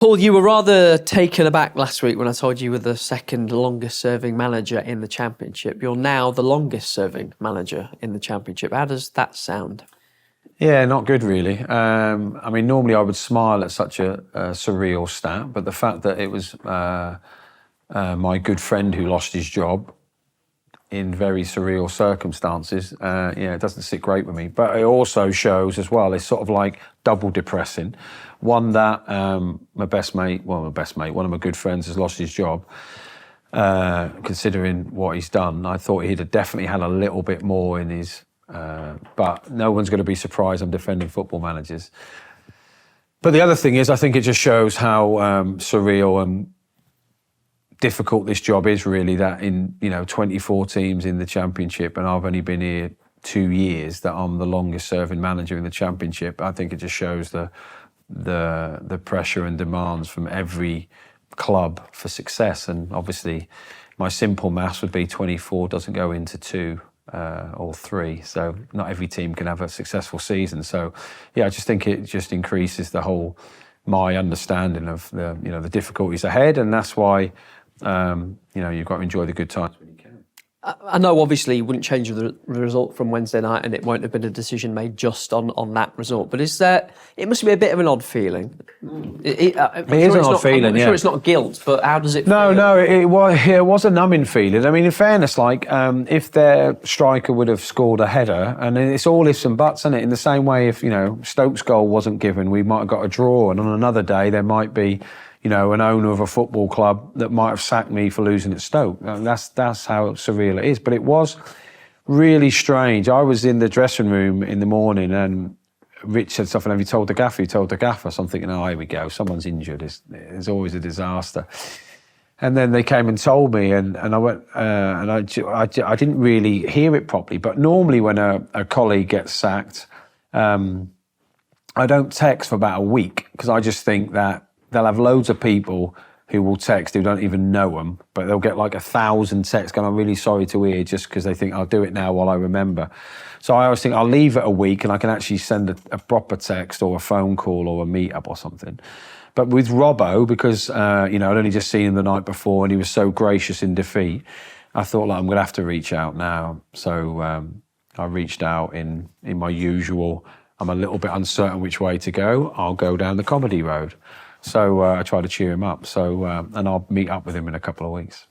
Paul, you were rather taken aback last week when I told you were the second longest serving manager in the Championship. You're now the longest serving manager in the Championship. How does that sound? Yeah, not good really. I mean, normally I would smile at such a surreal stat, but the fact that it was my good friend who lost his job in very surreal circumstances, it doesn't sit great with me. But it also shows as well, it's sort of like double depressing. One, that one of my good friends has lost his job. Considering what he's done, I thought he'd have definitely had a little bit more in his... but no one's going to be surprised I'm defending football managers. But the other thing is, I think it just shows how surreal and difficult this job is really, that in 24 teams in the Championship, and I've only been here 2 years, that I'm the longest serving manager in the Championship. I think it just shows the pressure and demands from every club for success. And obviously my simple maths would be 24 doesn't go into 2 or 3, so not every team can have a successful season. So yeah, I just think it just increases my understanding of the difficulties ahead, and that's why you've got to enjoy the good times when you can. I know obviously you wouldn't change the result from Wednesday night, and it won't have been a decision made just on that result, but it must be a bit of an odd feeling. It is an odd feeling, I'm sure it's not guilt, but how does it feel? No, it was a numbing feeling. I mean, in fairness, if their striker would have scored a header, and it's all ifs and buts, isn't it? In the same way, if Stoke's goal wasn't given, we might have got a draw, and on another day there might be an owner of a football club that might have sacked me for losing at Stoke. That's how surreal it is. But it was really strange. I was in the dressing room in the morning, and Rich said something, have you told the gaffer? You told the gaffer? So I'm thinking, oh, here we go, someone's injured. It's always a disaster. And then they came and told me, and I went, and I didn't really hear it properly. But normally when a colleague gets sacked, I don't text for about a week, because I just think that they'll have loads of people who will text who don't even know them, but they'll get like 1,000 texts going, I'm really sorry to hear, just because they think I'll do it now while I remember. So I always think I'll leave it a week and I can actually send a proper text or a phone call or a meet-up or something. But with Robbo, because I'd only just seen him the night before and he was so gracious in defeat, I thought, I'm going to have to reach out now. So I reached out in my usual, I'm a little bit uncertain which way to go, I'll go down the comedy road. So I tried to cheer him up. So and I'll meet up with him in a couple of weeks.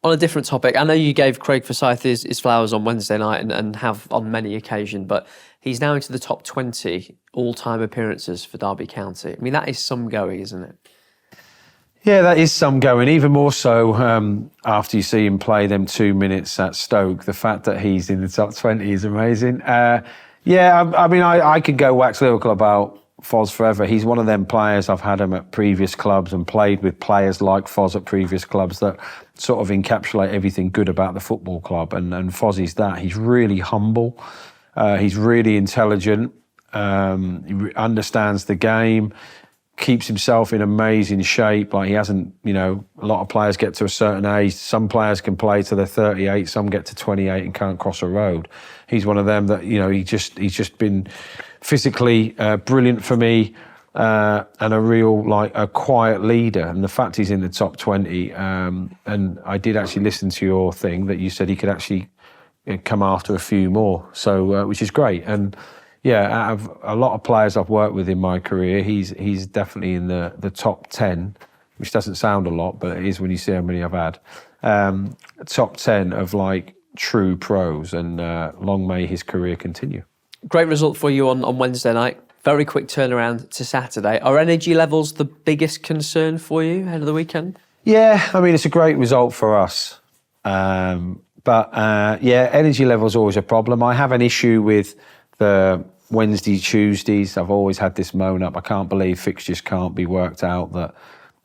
On a different topic, I know you gave Craig Forsyth his flowers on Wednesday night and have on many occasions, but he's now into the top 20 all-time appearances for Derby County. I mean, that is some going, isn't it? Yeah, that is some going. Even more so after you see him play them 2 minutes at Stoke. The fact that he's in the top 20 is amazing. I mean, I could go wax lyrical about Foz forever. He's one of them players, I've had him at previous clubs and played with players like Foz at previous clubs that sort of encapsulate everything good about the football club. And Fozzy's that. He's really humble. He's really intelligent. He understands the game, keeps himself in amazing shape. Like he hasn't, a lot of players get to a certain age. Some players can play till they're 38, some get to 28 and can't cross a road. He's one of them that, he's just been physically brilliant for me and a real, a quiet leader. And the fact he's in the top 20, and I did actually listen to your thing that you said he could actually come after a few more, so which is great. And yeah, out of a lot of players I've worked with in my career, he's definitely in the top 10, which doesn't sound a lot, but it is when you see how many I've had. Top 10 of true pros, and long may his career continue. Great result for you on Wednesday night. Very quick turnaround to Saturday. Are energy levels the biggest concern for you ahead of the weekend? Yeah, I mean, it's a great result for us. But energy levels always a problem. I have an issue with the Wednesday, Tuesdays. I've always had this moan up. I can't believe fixtures can't be worked out, that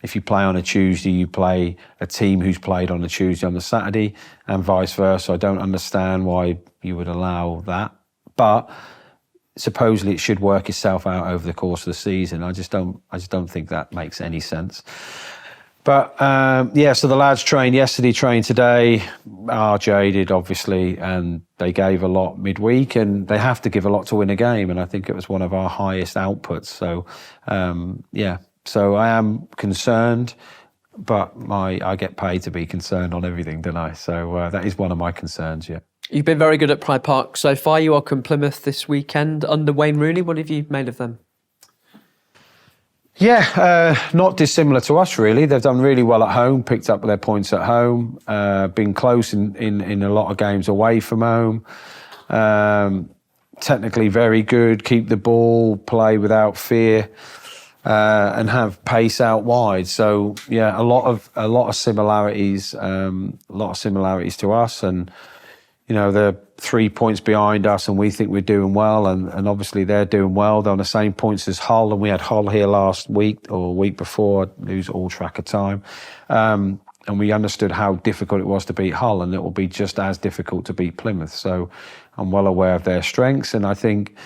if you play on a Tuesday, you play a team who's played on a Tuesday on the Saturday, and vice versa. I don't understand why you would allow that. But supposedly it should work itself out over the course of the season. I just don't think that makes any sense. But so the lads trained yesterday, trained today, are jaded obviously, and they gave a lot midweek, and they have to give a lot to win a game, and I think it was one of our highest outputs. So So I am concerned, but I get paid to be concerned on everything, don't I? So that is one of my concerns, yeah. You've been very good at Pride Park so far. You welcome Plymouth this weekend under Wayne Rooney. What have you made of them? Yeah, not dissimilar to us, really. They've done really well at home, picked up their points at home, been close in a lot of games away from home. Technically very good, keep the ball, play without fear, and have pace out wide. So yeah, a lot of similarities, to us, and you know, they're 3 points behind us, and we think we're doing well, and obviously they're doing well. They're on the same points as Hull, and we had Hull here last week or week before. I lose all track of time. And we understood how difficult it was to beat Hull, and it will be just as difficult to beat Plymouth. So I'm well aware of their strengths, and I think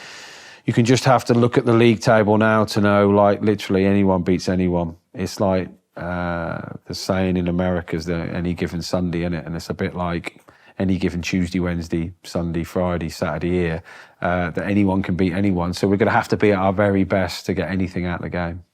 you can just have to look at the league table now to know, like, literally anyone beats anyone. It's like the saying in America is that any given Sunday, innit? And it's a bit like any given Tuesday, Wednesday, Sunday, Friday, Saturday here, that anyone can beat anyone. So we're going to have to be at our very best to get anything out of the game.